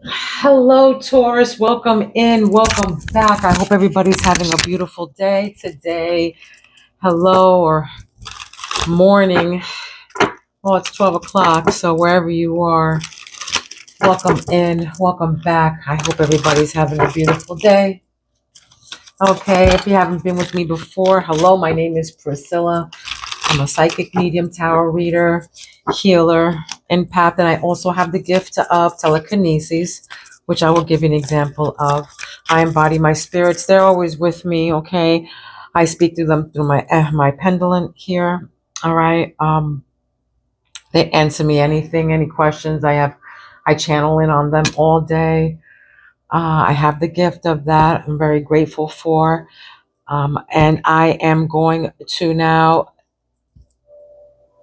Hello, Taurus. Welcome in. Welcome back. I hope everybody's having a beautiful day today. Hello, or morning. Well, it's 12 o'clock, so wherever you are, welcome in. Welcome back. I hope everybody's having a beautiful day. Okay, if you haven't been with me before, hello, my name is Priscilla. I'm a psychic medium, tarot reader, healer, empath, and I also have the gift of telekinesis, which I will give you an example of. I embody my spirits; they're always with me. Okay, I speak to them through my pendulum here. All right. They answer me anything, any questions I have. I channel in on them all day. I have the gift of that. I'm very grateful for. And I am going to now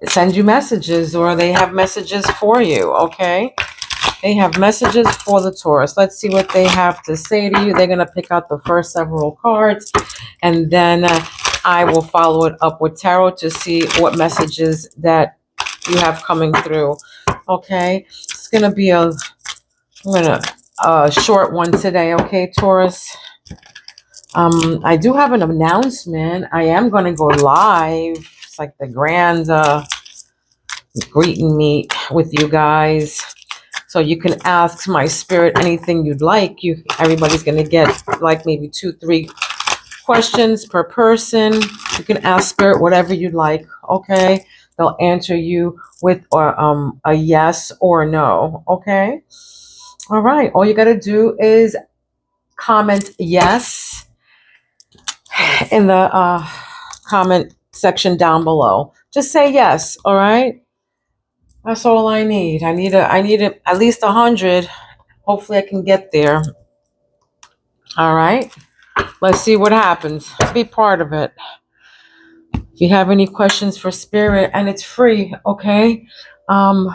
send you messages, or they have messages for you. Okay, they have messages for the Taurus. Let's see what they have to say to you. They're going to pick out the first several cards, and then I will follow it up with tarot to see what messages that you have coming through. Okay, it's going to be a short one today. Okay, Taurus. I do have an announcement. I am going to go live. It's like the grand greet and meet with you guys. So you can ask my spirit anything you'd like. Everybody's gonna get like maybe 2, 3 questions per person. You can ask spirit whatever you'd like. Okay, they'll answer you with a yes or no. Okay. All right. All you gotta do is comment yes in the comment section down below. Just say yes. All right. That's all I need. At least 100. Hopefully I can get there. All right. Let's see what happens. Be part of it. If you have any questions for spirit, and it's free, okay? Um,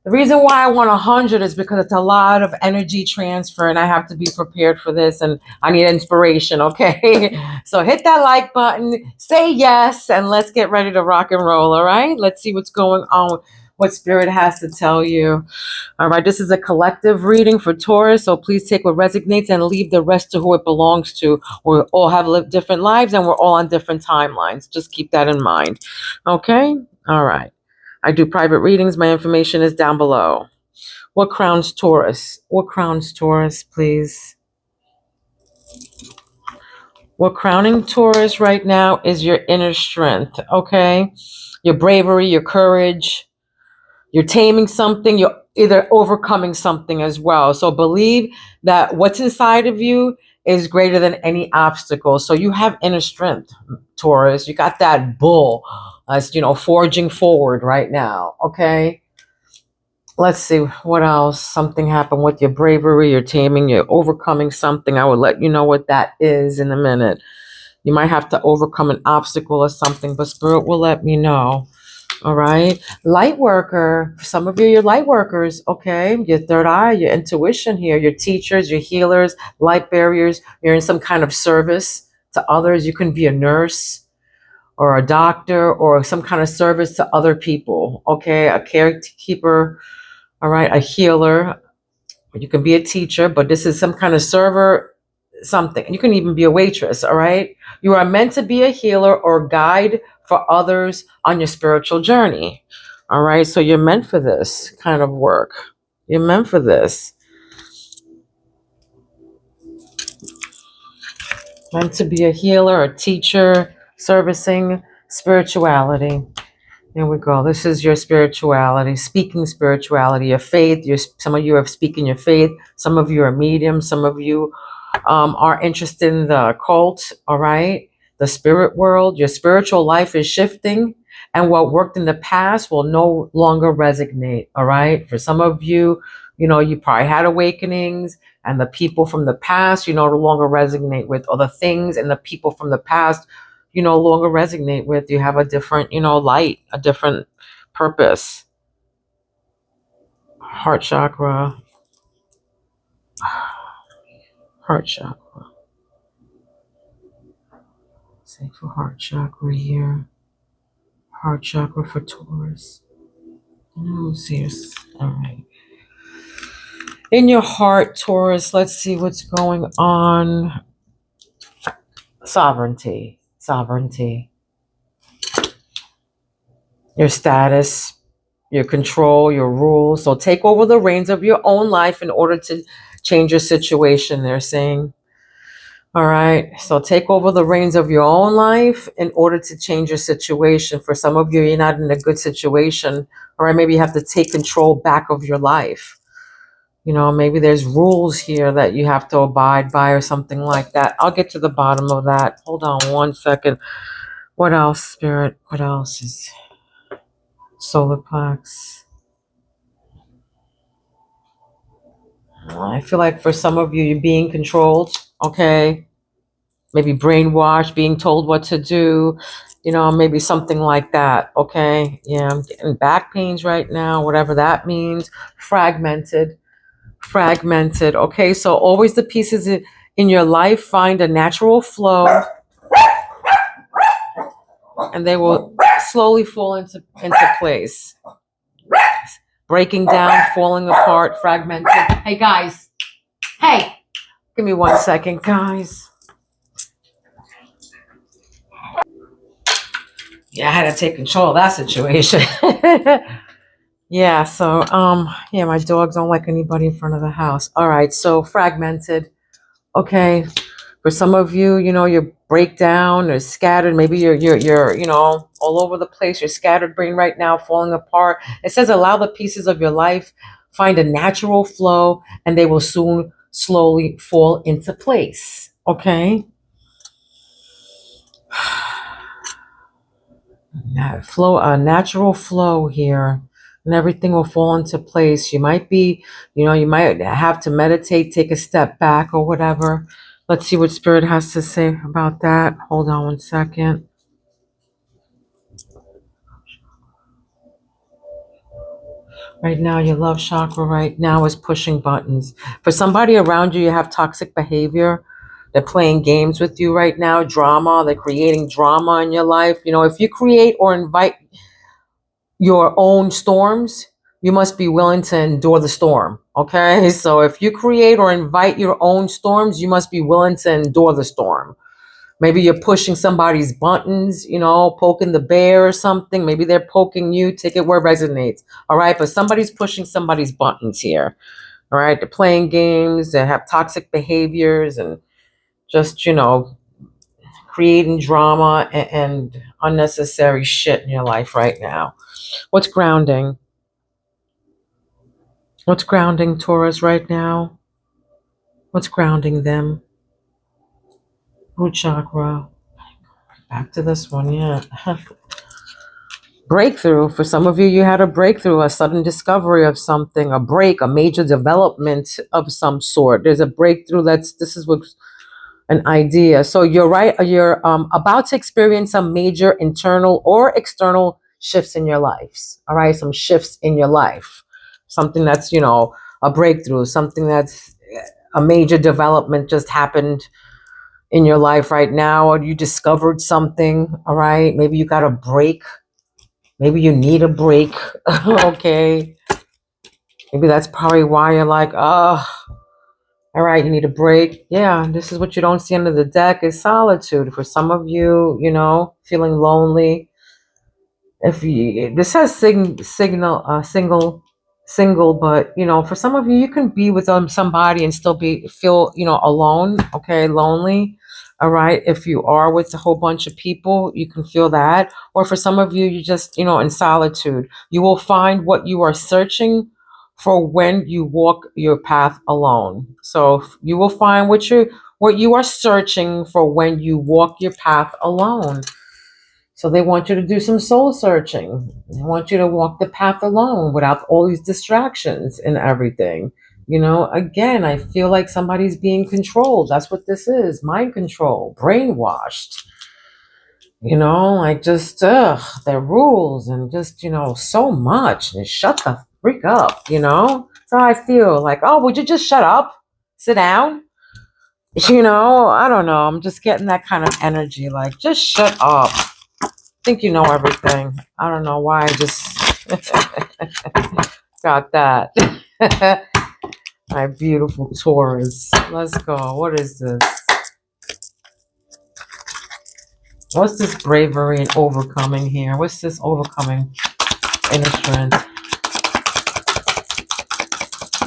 the reason why I want 100 is because it's a lot of energy transfer, and I have to be prepared for this, and I need inspiration, okay? So hit that like button, say yes, and let's get ready to rock and roll, all right? Let's see what's going on, what spirit has to tell you. All right, this is a collective reading for Taurus, so please take what resonates and leave the rest to who it belongs to. We all have lived different lives and we're all on different timelines. Just keep that in mind. Okay? All right. I do private readings. My information is down below. What crowns Taurus? What crowns Taurus, please? What crowning Taurus right now is your inner strength, okay? Your bravery, your courage, you're taming something, you're either overcoming something as well. So believe that what's inside of you is greater than any obstacle. So you have inner strength, Taurus. You got that bull, as forging forward right now. Okay. Let's see what else. Something happened with your bravery, your taming, you're overcoming something. I will let you know what that is in a minute. You might have to overcome an obstacle or something, but Spirit will let me know. All right. Light worker. Some of you, you're light workers. Okay. Your third eye, your intuition here, your teachers, your healers, light barriers. You're in some kind of service to others. You can be a nurse or a doctor or some kind of service to other people. Okay. A carekeeper. All right. A healer. You can be a teacher, but this is some kind of server, something. You can even be a waitress. All right. You are meant to be a healer or guide for others on your spiritual journey. All right. So you're meant for this kind of work. You're meant for this. Meant to be a healer, a teacher, servicing spirituality. Here we go. This is your spirituality, speaking spirituality, your faith. Some of you are speaking your faith. Some of you are medium. Some of you are interested in the occult, all right? The spirit world. Your spiritual life is shifting, and what worked in the past will no longer resonate, all right? For some of you, you probably had awakenings, and the people from the past you no longer resonate with, or the things and the people from the past you no longer resonate with. You have a different, light, a different purpose. Heart chakra, heart chakra. Say for heart chakra here. Heart chakra for Taurus. Oh, serious. All right. In your heart, Taurus, let's see what's going on. Sovereignty. Sovereignty. Your status, your control, your rules. So take over the reins of your own life in order to change your situation, they're saying. All right. So take over the reins of your own life in order to change your situation. For some of you, you're not in a good situation. All right. Maybe you have to take control back of your life. You know, maybe there's rules here that you have to abide by or something like that. I'll get to the bottom of that. Hold on one second. What else, Spirit? What else is solar plex? I feel like for some of you, you're being controlled. Okay. Maybe brainwashed, being told what to do, you know, maybe something like that. Okay. Yeah, I'm getting back pains right now, whatever that means. Fragmented. Fragmented. Okay. So always the pieces in your life find a natural flow and they will slowly fall into place. Breaking down, falling apart, fragmented. Hey guys. Hey, give me 1 second, guys. Yeah, I had to take control of that situation. Yeah, so yeah, my dogs don't like anybody in front of the house. All right, so fragmented. Okay. For some of you, you know, you're breakdown or scattered. Maybe you're, you know, all over the place. You're scattered brain right now, falling apart. It says allow the pieces of your life find a natural flow and they will soon slowly fall into place. Okay. Flow, a natural flow here, and everything will fall into place. You might be, you know, you might have to meditate, take a step back or whatever. Let's see what Spirit has to say about that. Hold on 1 second. Right now, your love chakra right now is pushing buttons. For somebody around you, you have toxic behavior. They're playing games with you right now, drama. They're creating drama in your life. You know, if you create or invite your own storms, you must be willing to endure the storm. Okay. So if you create or invite your own storms, you must be willing to endure the storm. Maybe you're pushing somebody's buttons, you know, poking the bear or something. Maybe they're poking you. Take it where it resonates. All right. But somebody's pushing somebody's buttons here. All right. They're playing games. They have toxic behaviors and just, you know, creating drama and unnecessary shit in your life right now. What's grounding? What's grounding Taurus right now? What's grounding them? Root chakra. Back to this one, yeah. Breakthrough. For some of you, you had a breakthrough, a sudden discovery of something, a break, a major development of some sort. There's a breakthrough. This is what's an idea. So you're right. You're about to experience some major internal or external shifts in your lives. All right, some shifts in your life. Something that's, you know, a breakthrough. Something that's a major development just happened in your life right now, or you discovered something. All right, maybe you got a break. Maybe you need a break. Okay, maybe that's probably why you're like, oh. All right, you need a break. Yeah, this is what you don't see under the deck is solitude. For some of you, you know, feeling lonely. If you this says single, but you know, for some of you, you can be with somebody and still feel, you know, alone. Okay, lonely. All right. If you are with a whole bunch of people, you can feel that. Or for some of you, you just, you know, in solitude. You will find what you are searching for when you walk your path alone. So you will find what you are searching for when you walk your path alone. So they want you to do some soul searching. They want you to walk the path alone without all these distractions and everything. You know, again, I feel like somebody's being controlled. That's what this is. Mind control, brainwashed. You know, like just their rules and just, you know, so much. And shut the freak up, you know? So I feel like, oh, would you just shut up? Sit down? You know, I don't know. I'm just getting that kind of energy. Like, just shut up. Think you know everything. I don't know why I just got that. My beautiful Taurus. Let's go. What is this? What's this bravery and overcoming here? What's this overcoming inner strength?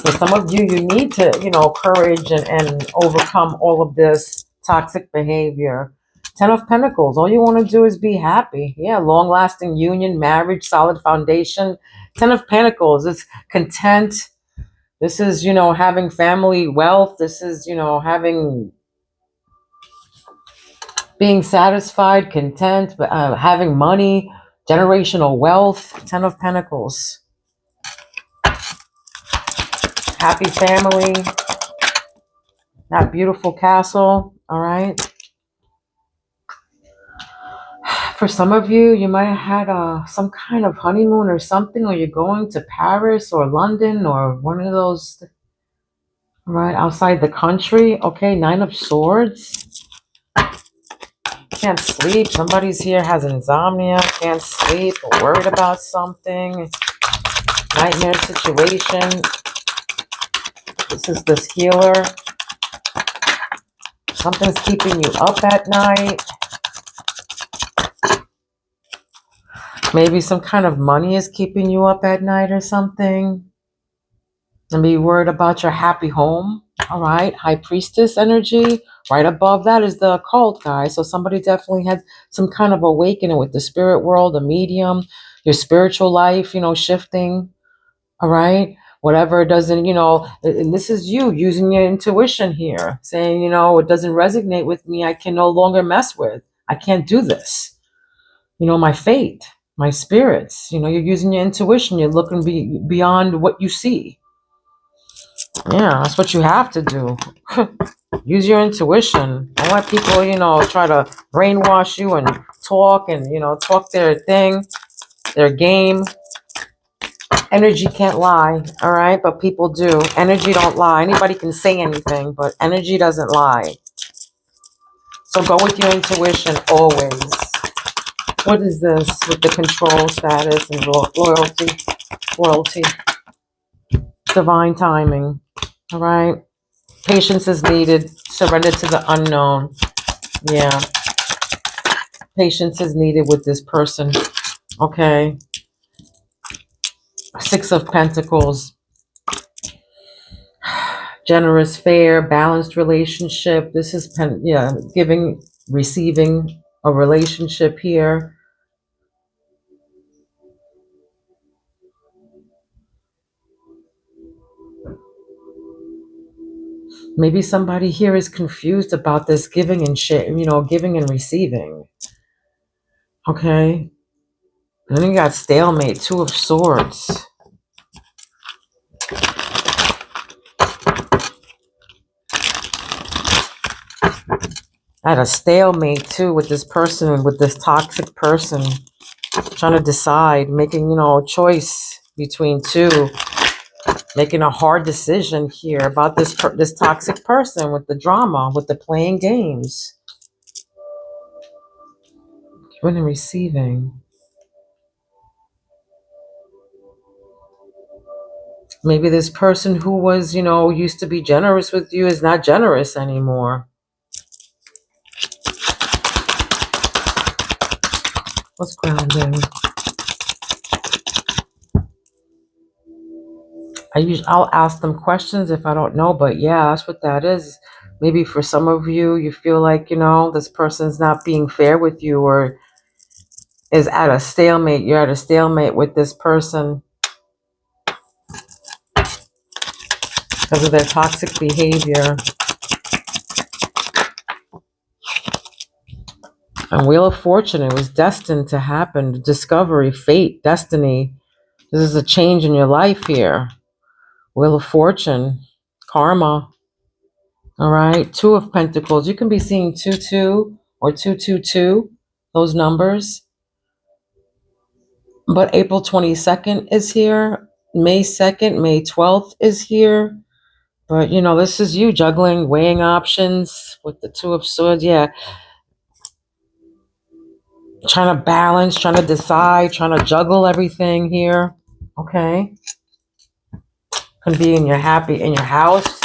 For some of you, you need to, courage and overcome all of this toxic behavior. Ten of Pentacles. All you want to do is be happy. Yeah, long-lasting union, marriage, solid foundation. Ten of Pentacles is content. This is, having family wealth. This is, being satisfied, content, having money, generational wealth. Ten of Pentacles. Happy family. That beautiful castle. All right. For some of you, you might have had some kind of honeymoon or something, or you're going to Paris or London or one of those, right, outside the country. Okay, Nine of Swords. Can't sleep. Somebody's here has insomnia, can't sleep, or worried about something. Nightmare situation. This is this healer. Something's keeping you up at night. Maybe some kind of money is keeping you up at night or something. And be worried about your happy home. All right. High Priestess energy. Right above that is the occult, guys. So somebody definitely had some kind of awakening with the spirit world, a medium, your spiritual life, shifting. All right. Whatever doesn't, and this is you using your intuition here, saying, it doesn't resonate with me. I can no longer mess with. I can't do this. My fate, my spirits, you're using your intuition. You're looking beyond what you see. Yeah, that's what you have to do. Use your intuition. Don't let people, try to brainwash you and talk and, talk their thing, their game. Energy can't lie, all right? But people do. Energy don't lie. Anybody can say anything, but energy doesn't lie. So go with your intuition always. What is this with the control status and loyalty? Royalty. Divine timing, all right? Patience is needed. Surrender to the unknown. Yeah. Patience is needed with this person. Okay. Six of Pentacles. Generous, fair, balanced relationship. This is, giving, receiving a relationship here. Maybe somebody here is confused about this giving and share, giving and receiving. Okay. And then you got stalemate, Two of Swords. I had a stalemate too with this person, with this toxic person, trying to decide, making, a choice between two, making a hard decision here about this toxic person with the drama, with the playing games. Giving and receiving. Maybe this person who was, used to be generous with you is not generous anymore. What's grounding? I'll ask them questions if I don't know, but yeah, that's what that is. Maybe for some of you, you feel like, this person's not being fair with you or is at a stalemate. You're at a stalemate with this person because of their toxic behavior. And Wheel of Fortune, it was destined to happen. Discovery, fate, destiny. This is a change in your life here. Wheel of Fortune, karma. All right. Two of Pentacles. You can be seeing 2-2 or 2-2-2, those numbers. But April 22nd is here. May 2nd, May 12th is here. But, this is you juggling, weighing options with the Two of Swords. Yeah. Trying to balance, trying to decide, trying to juggle everything here. Okay. Can be in your house,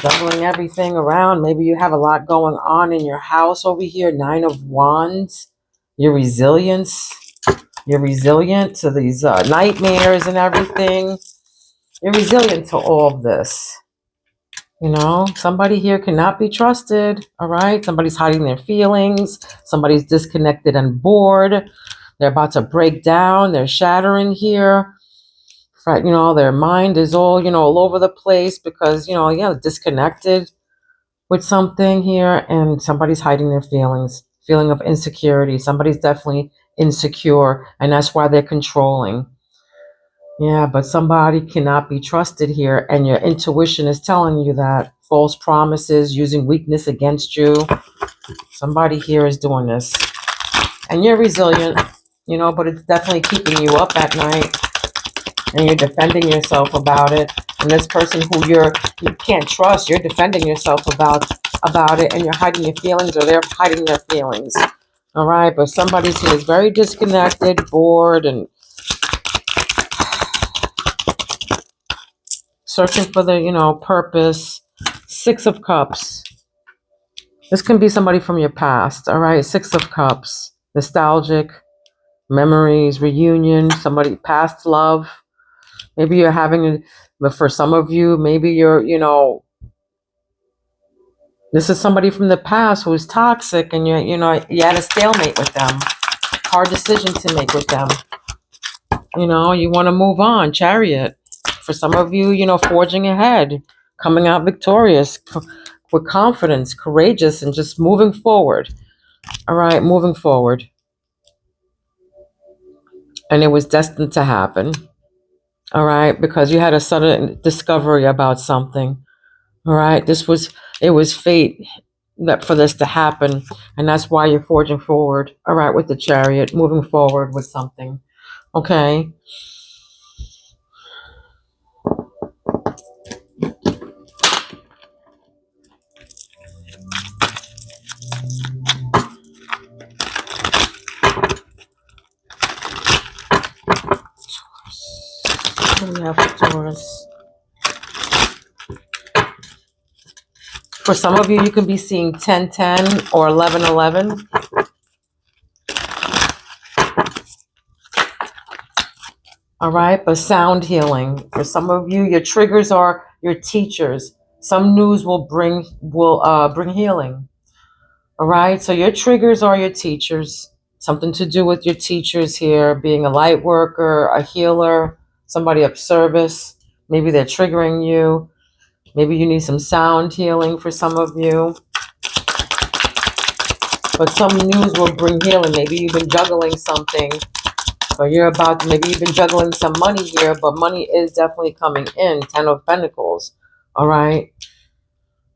juggling everything around. Maybe you have a lot going on in your house over here. 9 of Wands. Your resilience. You're resilient to these nightmares and everything. You're resilient to all of this. You know, somebody here cannot be trusted. All right. Somebody's hiding their feelings. Somebody's disconnected and bored. They're about to break down. They're shattering here. Right. You know, their mind is all, all over the place because, disconnected with something here, and somebody's hiding their feelings, feeling of insecurity. Somebody's definitely insecure, and that's why they're controlling. Yeah, but somebody cannot be trusted here, and your intuition is telling you that. False promises, using weakness against you. Somebody here is doing this. And you're resilient, but it's definitely keeping you up at night. And you're defending yourself about it. And this person who you can't trust, you're defending yourself about it, and you're hiding your feelings, or they're hiding their feelings. All right, but somebody here is very disconnected, bored, and searching for the, purpose. 6 of Cups. This can be somebody from your past, all right? 6 of Cups. Nostalgic, memories, reunion, somebody past love. Maybe you're having, but for some of you, maybe you're, this is somebody from the past who's toxic, and you had a stalemate with them. Hard decision to make with them. You want to move on. Chariot. For some of you, forging ahead, coming out victorious, with confidence, courageous, and just moving forward. All right, moving forward. And it was destined to happen. All right, because you had a sudden discovery about something. All right, it was fate that for this to happen, and that's why you're forging forward. All right, with the Chariot, moving forward with something. Okay. What do we have for Taurus? For some of you, you can be seeing 10-10 or 11-11. All right, but sound healing. For some of you, your triggers are your teachers. Some news will bring healing. All right, so your triggers are your teachers. Something to do with your teachers here, being a light worker, a healer, somebody of service. Maybe they're triggering you. Maybe you need some sound healing for some of you. But some news will bring healing. Maybe you've been juggling something. So maybe you've been juggling some money here, but money is definitely coming in. 10 of Pentacles. All right.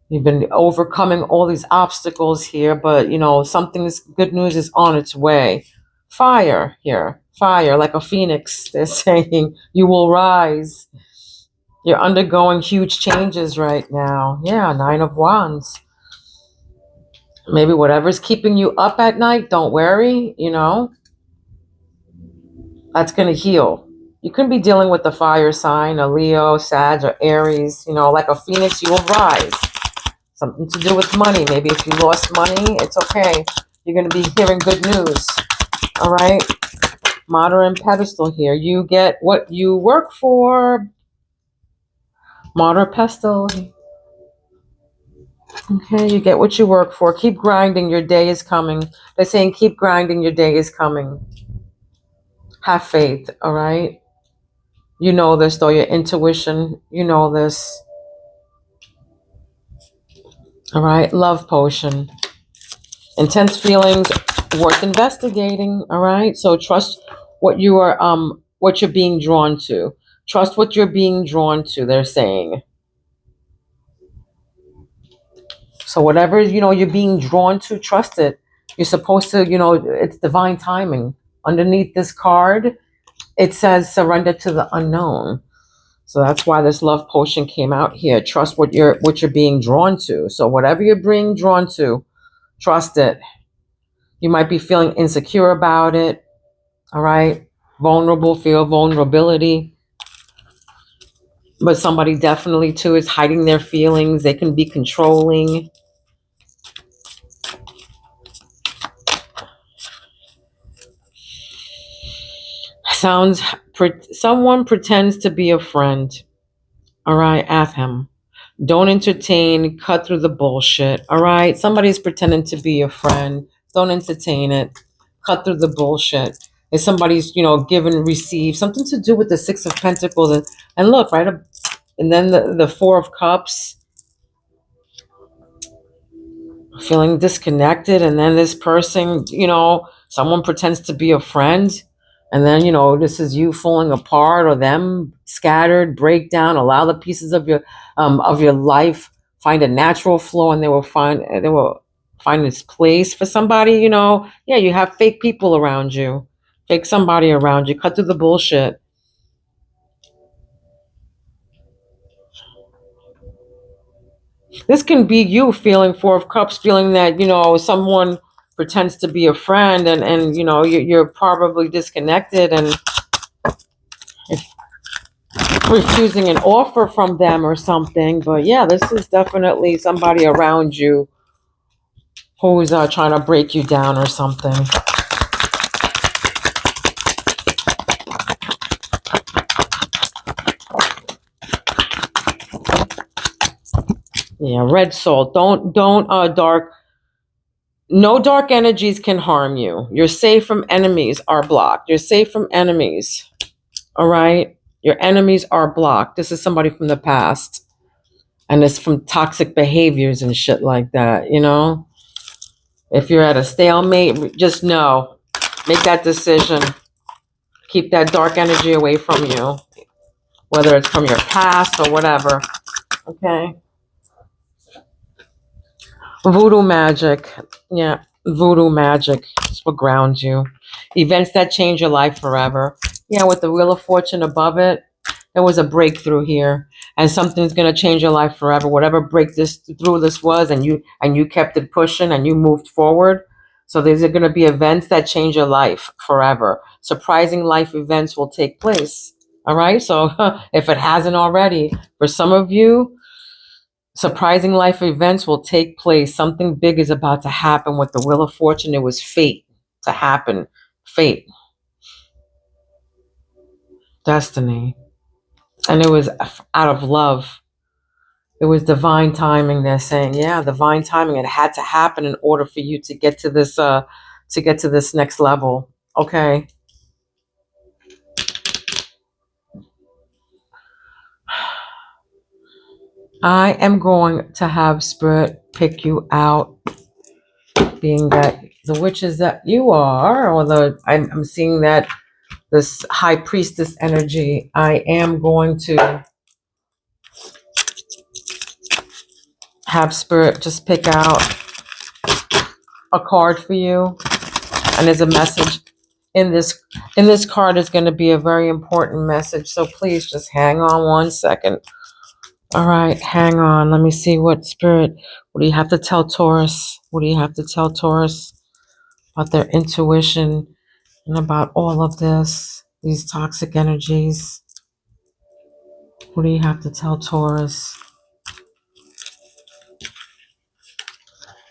You've been overcoming all these obstacles here, but something's good news is on its way. Fire here. Fire, like a phoenix, they're saying. You will rise. You're undergoing huge changes right now. Yeah, 9 of Wands. Maybe whatever's keeping you up at night, don't worry, that's going to heal. You could be dealing with a fire sign, a Leo, Sag, or Aries, like a phoenix, you will rise. Something to do with money. Maybe if you lost money, it's okay. You're going to be hearing good news. All right. Modern pedestal here. You get what you work for. Modern pedestal. Okay, you get what you work for. Keep grinding. Your day is coming. They're saying keep grinding. Your day is coming. Have faith. All right. You know this, though. Your intuition. You know this. All right. Love potion. Intense feelings worth investigating. All right. So trust what you're being drawn to. Trust what you're being drawn to, they're saying. So whatever, you're being drawn to, trust it. You're supposed to, it's divine timing. Underneath this card, it says surrender to the unknown. So that's why this love potion came out here. Trust what you're being drawn to. So whatever you're being drawn to, trust it. You might be feeling insecure about it. All right. Vulnerable, feel vulnerability. But somebody definitely too is hiding their feelings. They can be controlling. Someone pretends to be a friend. All right, ask him. Don't entertain, cut through the bullshit. All right, somebody's pretending to be a friend. Don't entertain it. Cut through the bullshit. If somebody's, give and receive, something to do with the Six of Pentacles, and look, right, and then the Four of Cups, feeling disconnected, and then this person, someone pretends to be a friend, and then this is you falling apart, or them scattered, break down, allow the pieces of your life find a natural flow, and they will find its place for somebody. Yeah, you have fake people around you, fake somebody around you. Cut through the bullshit. This can be you feeling Four of Cups, feeling that, someone pretends to be a friend, and you're probably disconnected and refusing an offer from them or something. But yeah, this is definitely somebody around you who's trying to break you down or something. Yeah, red soul. Don't dark. No dark energies can harm you. You're safe from enemies are blocked. You're safe from enemies. All right? Your enemies are blocked. This is somebody from the past. And it's from toxic behaviors and shit like that, If you're at a stalemate, just know. Make that decision. Keep that dark energy away from you. Whether it's from your past or whatever. Okay? Voodoo magic. Yeah, voodoo magic. It's what grounds you. Events that change your life forever. Yeah, with the Wheel of Fortune above it, there was a breakthrough here, and something's gonna change your life forever. Whatever through this was, and you kept it pushing, and you moved forward. So there's gonna be events that change your life forever. Surprising life events will take place. All right. So if it hasn't already, for some of you, surprising life events will take place. Something big is about to happen with the Wheel of Fortune. It was fate to happen. Fate, destiny. And it was out of love. It was divine timing. They're saying, yeah, divine timing. It had to happen in order for you to get to this next level. Okay. I am going to have Spirit pick you out, being that the witches that you are, or I'm seeing that this high priestess energy. I am going to have Spirit just pick out a card for you, and there's a message in this card. Is going to be a very important message, so please just hang on 1 second. All right, hang on. Let me see what do you have to tell Taurus? What do you have to tell Taurus about their intuition and about all of these toxic energies? What do you have to tell Taurus?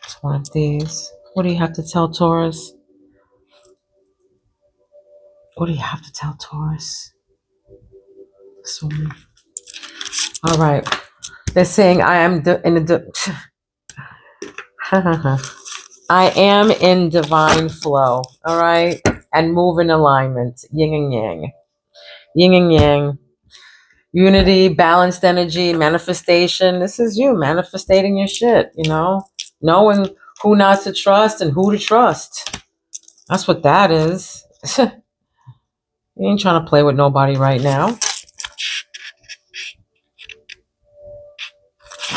It's one of these. What do you have to tell Taurus? What do you have to tell Taurus? This one. All right. They're saying I am I am in divine flow. All right, and move in alignment. Yin and yang. Yin and yang. Unity, balanced energy, manifestation. This is you manifesting your shit. Knowing who not to trust and who to trust. That's what that is. You ain't trying to play with nobody right now.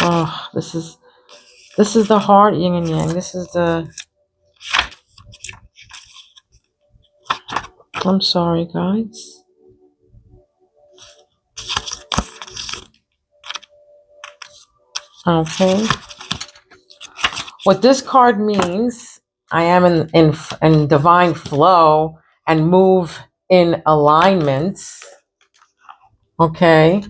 Oh, this is the heart, yin and yang. This is the. I'm sorry, guys. Okay. What this card means, I am in divine flow and move in alignment. Okay.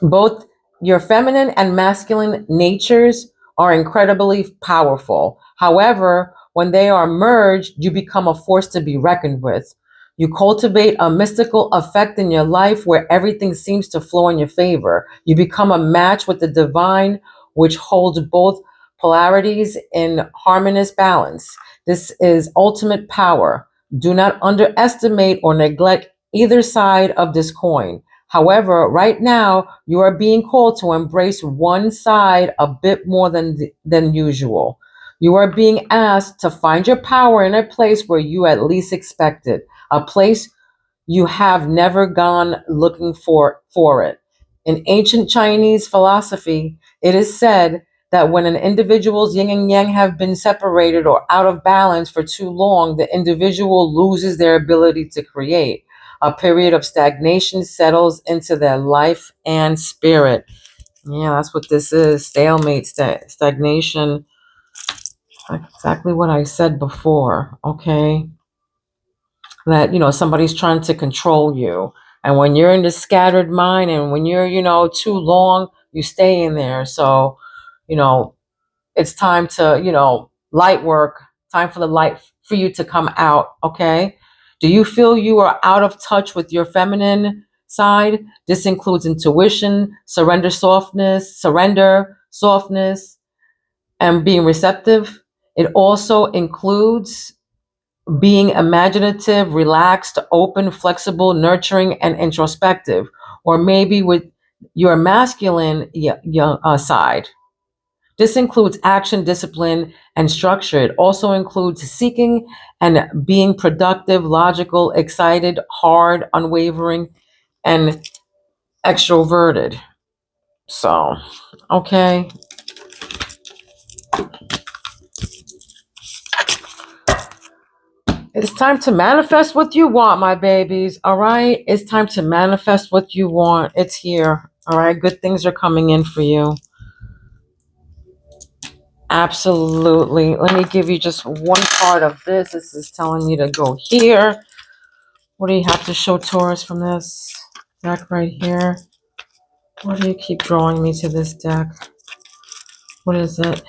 Both your feminine and masculine natures are incredibly powerful. However, when they are merged, you become a force to be reckoned with. You cultivate a mystical effect in your life where everything seems to flow in your favor. You become a match with the divine, which holds both polarities in harmonious balance. This is ultimate power. Do not underestimate or neglect either side of this coin. However, right now, you are being called to embrace one side a bit more than usual. You are being asked to find your power in a place where you at least expect it, a place you have never gone looking for it. In ancient Chinese philosophy, it is said that when an individual's yin and yang have been separated or out of balance for too long, the individual loses their ability to create. A period of stagnation settles into their life and spirit. Yeah, that's what this is. Stalemate, stagnation. Exactly what I said before. Okay. That, somebody's trying to control you. And when you're in the scattered mind and when you're, too long, you stay in there. So, you know, it's time to, light work, time for the light for you to come out. Okay. Do you feel you are out of touch with your feminine side? This includes intuition, surrender, softness, and being receptive. It also includes being imaginative, relaxed, open, flexible, nurturing, and introspective, or maybe with your masculine side. This includes action, discipline, and structure. It also includes seeking and being productive, logical, excited, hard, unwavering, and extroverted. So, okay. It's time to manifest what you want, my babies. All right. It's time to manifest what you want. It's here. All right. Good things are coming in for you. Absolutely. Let me give you just one part of this. This is telling you to go here. What do you have to show Taurus from this deck right here? Why do you keep drawing me to this deck? What is it?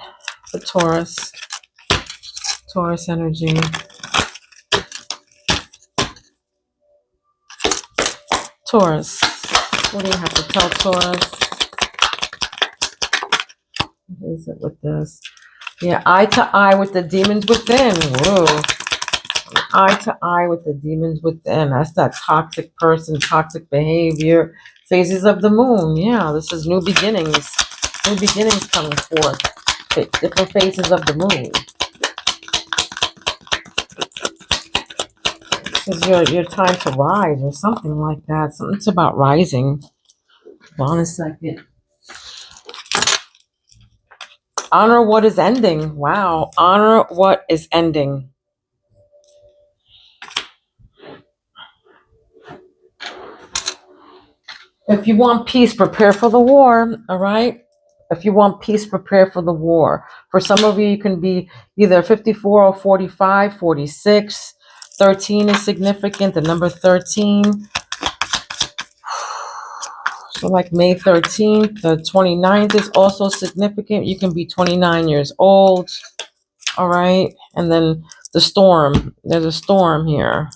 The Taurus. Taurus energy. Taurus. What do you have to tell Taurus? What is it with this? Yeah, eye to eye with the demons within. Whoa. Eye to eye with the demons within. That's that toxic person, toxic behavior. Phases of the moon. Yeah, this is new beginnings. New beginnings coming forth. Different phases of the moon. This is your time to rise or something like that. Something's about rising. Hold on a second. Honor what is ending. Wow. Honor what is ending. If you want peace, prepare for the war. All right. If you want peace, prepare for the war. For some of you, you can be either 54 or 45, 46. 13 is significant. The number 13. So like May 13th, the 29th is also significant. You can be 29 years old. All right. And then the storm. There's a storm here.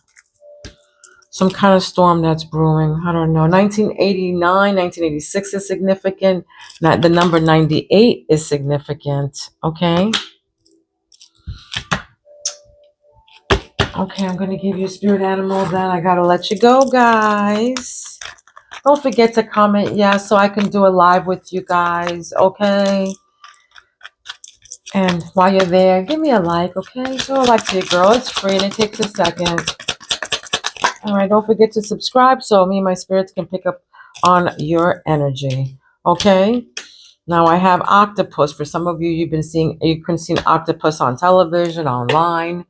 Some kind of storm that's brewing. I don't know. 1989, 1986 is significant. The number 98 is significant. Okay. Okay, I'm going to give you a spirit animal. Then I got to let you go, guys. Don't forget to comment yes so I can do a live with you guys. Okay. And while you're there, give me a like. Okay. Throw a like to your girl. It's free and it takes a second. All right, don't forget to subscribe so me and my spirits can pick up on your energy. Okay? Now I have octopus. For some of you, you can see octopus on television, online,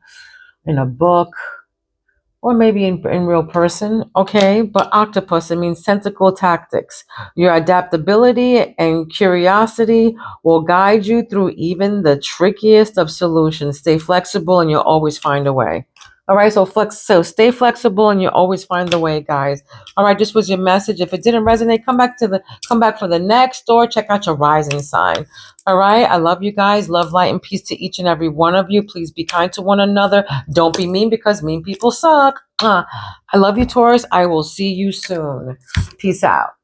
in a book, or maybe in real person. Okay? But octopus, it means tentacle tactics. Your adaptability and curiosity will guide you through even the trickiest of solutions. Stay flexible and you'll always find a way. All right, so stay flexible and you always find the way, guys. All right, this was your message. If it didn't resonate, come back for the next or check out your rising sign. All right, I love you guys. Love, light, and peace to each and every one of you. Please be kind to one another. Don't be mean because mean people suck. I love you, Taurus. I will see you soon. Peace out.